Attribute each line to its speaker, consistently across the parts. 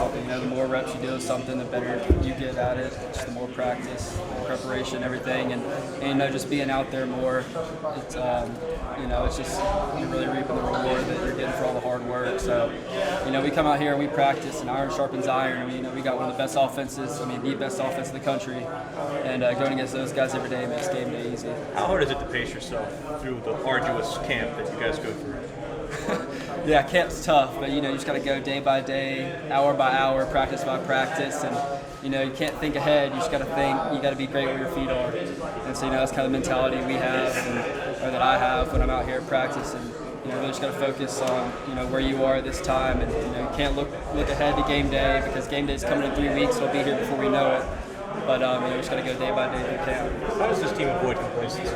Speaker 1: something. The more reps you do of something, the better you get at it. Just the more practice, preparation, everything, and just being out there more. It's it's just you're really reaping the reward that you're getting for all the hard work. So, we come out here and we practice, and iron sharpens iron. We got one of the best offenses. The best offense in the country, and going against those guys every day makes game day easy.
Speaker 2: How hard is it to pace yourself through the arduous camp that you guys go through?
Speaker 1: Yeah, camp's tough, but you just got to go day by day, hour by hour, practice by practice, and you can't think ahead. You just got to think. You got to be great where your feet are, and so that's kind of the mentality we have, or that I have when I'm out here at practice, and really just got to focus on where you are at this time, and you can't look ahead to game day because game day is coming in 3 weeks. We'll be here before we know it, but we just got to go day by day through camp.
Speaker 2: How does this team avoid complacency?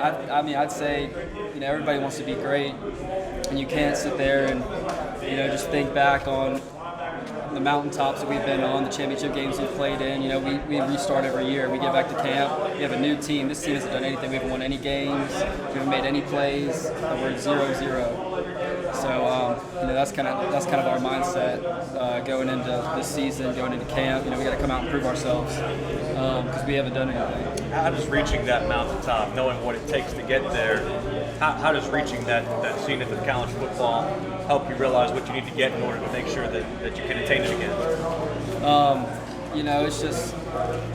Speaker 1: I'd say, everybody wants to be great, and you can't sit there and, just think back on the mountaintops that we've been on, the championship games we've played in. We restart every year. We get back to camp. We have a new team. This team hasn't done anything. We haven't won any games. We haven't made any plays. We're 0-0. So, that's kind of our mindset going into this season, going into camp. We got to come out and prove ourselves because we haven't done anything.
Speaker 2: How does reaching that mountaintop, knowing what it takes to get there, how does reaching that zenith of college football help you realize what you need to get in order to make sure that you can attain it again?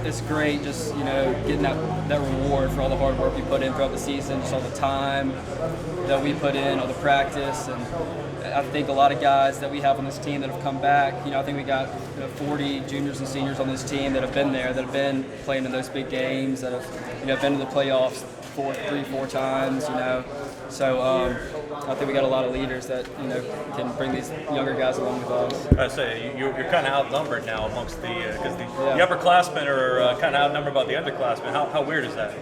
Speaker 1: It's great just, getting that reward for all the hard work we put in throughout the season, just all the time that we put in, all the practice. And I think a lot of guys that we have on this team that have come back, I think we got 40 juniors and seniors on this team that have been there, that have been playing in those big games, that have been to the playoffs 4 times, So I think we got a lot of leaders that can bring these younger guys along with us.
Speaker 2: I say you're kind of outnumbered now amongst because the upperclassmen are kind of outnumbered by the underclassmen. How weird is that?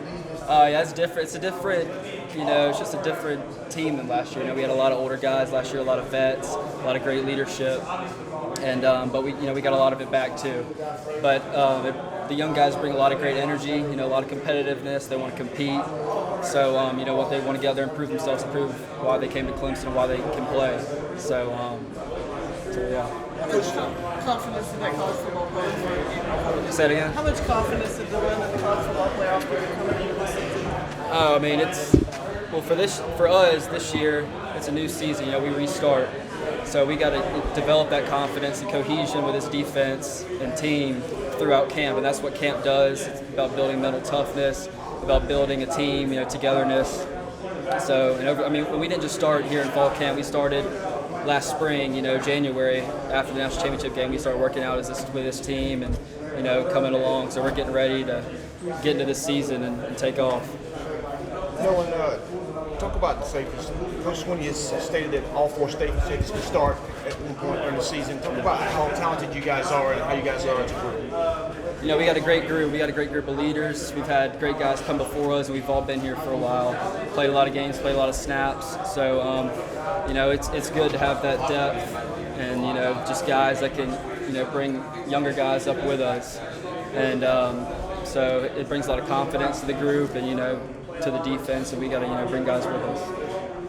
Speaker 1: Yeah, it's different. It's a different, it's just a different team than last year. We had a lot of older guys last year, a lot of vets, a lot of great leadership, and but we got a lot of it back too. But the young guys bring a lot of great energy, a lot of competitiveness. They want to compete. So, what they want to get out there and prove themselves, and prove why they came to Clemson and why they can play. So yeah.
Speaker 3: How much confidence did that college football playoff?
Speaker 1: Say it again?
Speaker 3: How much confidence did the win in the college football playoff give you coming into this season?
Speaker 1: For us this year, it's a new season. We restart. So we got to develop that confidence and cohesion with this defense and team throughout camp, and that's what camp does. It's about building mental toughness, about building a team, togetherness. So, when we didn't just start here in fall camp, we started last spring, January, after the national championship game. We started working out with this team and, coming along. So we're getting ready to get into this season and take off.
Speaker 4: Nolan, talk about the safeties. Coach Swinney has stated that all 4 safeties can start at one point during the season. Talk about how talented you guys are and how you guys are as a group.
Speaker 1: We got a great group. We got a great group of leaders. We've had great guys come before us, and we've all been here for a while. Played a lot of games, played a lot of snaps. So, it's good to have that depth and, just guys that can, bring younger guys up with us. And so it brings a lot of confidence to the group and, to the defense, and we got to, bring guys with us.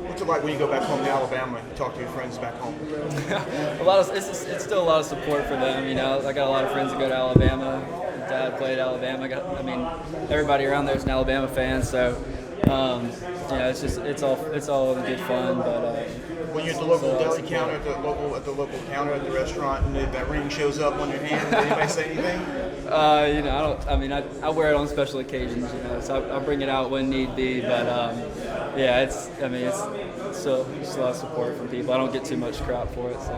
Speaker 4: What's it like when you go back home to Alabama and talk to your friends back home?
Speaker 1: It's still a lot of support for them. I got a lot of friends that go to Alabama. Dad played at Alabama. Everybody around there is an Alabama fan, so it's all good fun. But
Speaker 4: when you're at the local deli counter, at the local counter at the restaurant, and that ring shows up on your hand, does anybody say anything?
Speaker 1: I wear it on special occasions, so I'll bring it out when need be. But it's still just a lot of support from people. I don't get too much crap for it. So.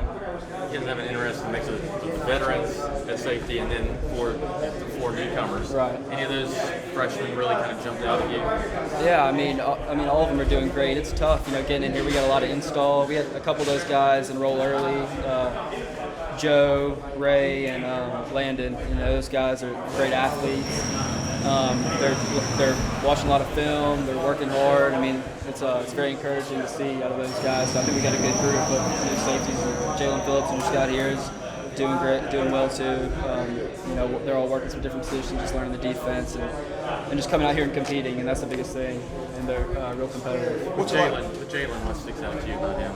Speaker 5: You guys have an interesting mix of veterans at safety and then four newcomers.
Speaker 1: Right.
Speaker 5: Any of those freshmen really kind of jumped out at you?
Speaker 1: Yeah, all of them are doing great. It's tough, getting in here. We got a lot of install. We had a couple of those guys enroll early. Joe, Ray, and Landon. Those guys are great athletes. They're watching a lot of film. They're working hard. It's very encouraging to see out of those guys. So I think we got a good group of safeties. Jalen Phillips, who just got here, is doing great, doing well too. They're all working some different positions, just learning the defense and just coming out here and competing, and that's the biggest thing. And they're real competitive.
Speaker 5: With Jalen, what sticks out to you about him?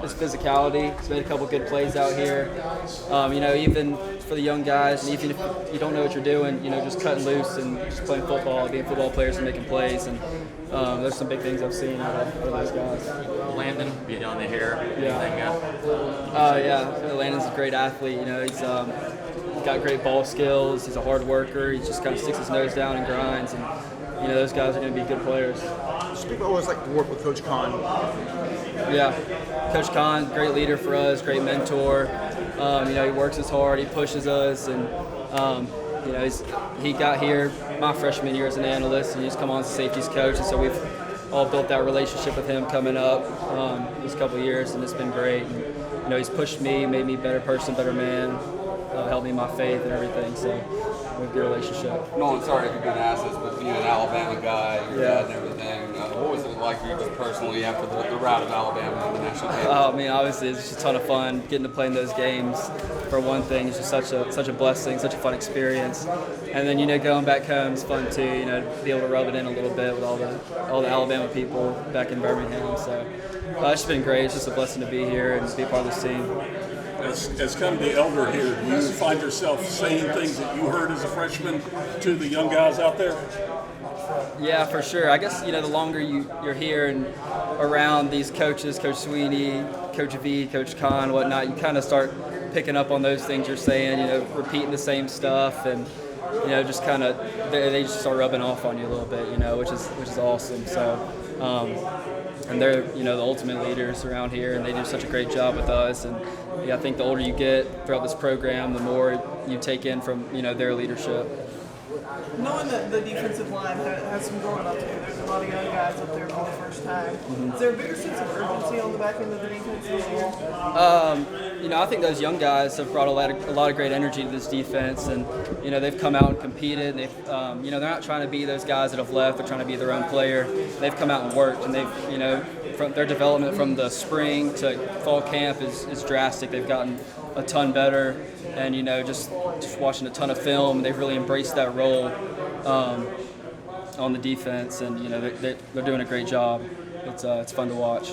Speaker 1: His physicality. He's made a couple good plays out here. Even for the young guys, and even if you don't know what you're doing, just cutting loose and just playing football, being football players and making plays. And there's some big things I've seen out of those guys.
Speaker 5: Landon, beyond the hair, anything?
Speaker 1: Yeah. Landon's a great athlete. He's got great ball skills. He's a hard worker. He just kind of sticks his nose down and grinds. And those guys are going to be good players.
Speaker 4: Speak always like to work with Coach Khan.
Speaker 1: Yeah, Coach Khan, great leader for us, great mentor. He works us hard, he pushes us, and he got here my freshman year as an analyst, and he's come on as a safeties coach, and so we've all built that relationship with him coming up these couple of years, and it's been great. And, he's pushed me, made me a better person, better man, helped me in my faith and everything. So we have a good relationship.
Speaker 6: Nolan, sorry if you've been asked this, but being an Alabama guy, your dad and everything, what was it like for you just personally after the route of Alabama in the national game?
Speaker 1: Obviously, it's just a ton of fun. Getting to play in those games, for one thing, is just such a blessing, such a fun experience. And then, going back home is fun too, to be able to rub it in a little bit with all the Alabama people back in Birmingham. So it's been great. It's just a blessing to be here and be a part of this team.
Speaker 7: As kind of the elder here, do you find yourself saying things that you heard as a freshman to the young guys out there?
Speaker 1: Yeah, for sure. I guess, the longer you're here and around these coaches, Coach Sweeney, Coach V, Coach Khan, whatnot, you kind of start picking up on those things you're saying, repeating the same stuff, and, just kind of, they just start rubbing off on you a little bit, which is awesome. So, and they're, the ultimate leaders around here, and they do such a great job with us. And I think the older you get throughout this program, the more you take in from, their leadership.
Speaker 3: Knowing that the defensive line has some growing up to, there's a lot of young guys up there for the first time. Is there a bigger sense of urgency on the back end of the defense this year?
Speaker 1: I think those young guys have brought a lot of great energy to this defense, and they've come out and competed. They've they're not trying to be those guys that have left. They're trying to be their own player. They've come out and worked, and they've from their development from the spring to fall camp is drastic. They've gotten a ton better, and just watching a ton of film, they've really embraced that role on the defense, and they're doing a great job. It's fun to watch.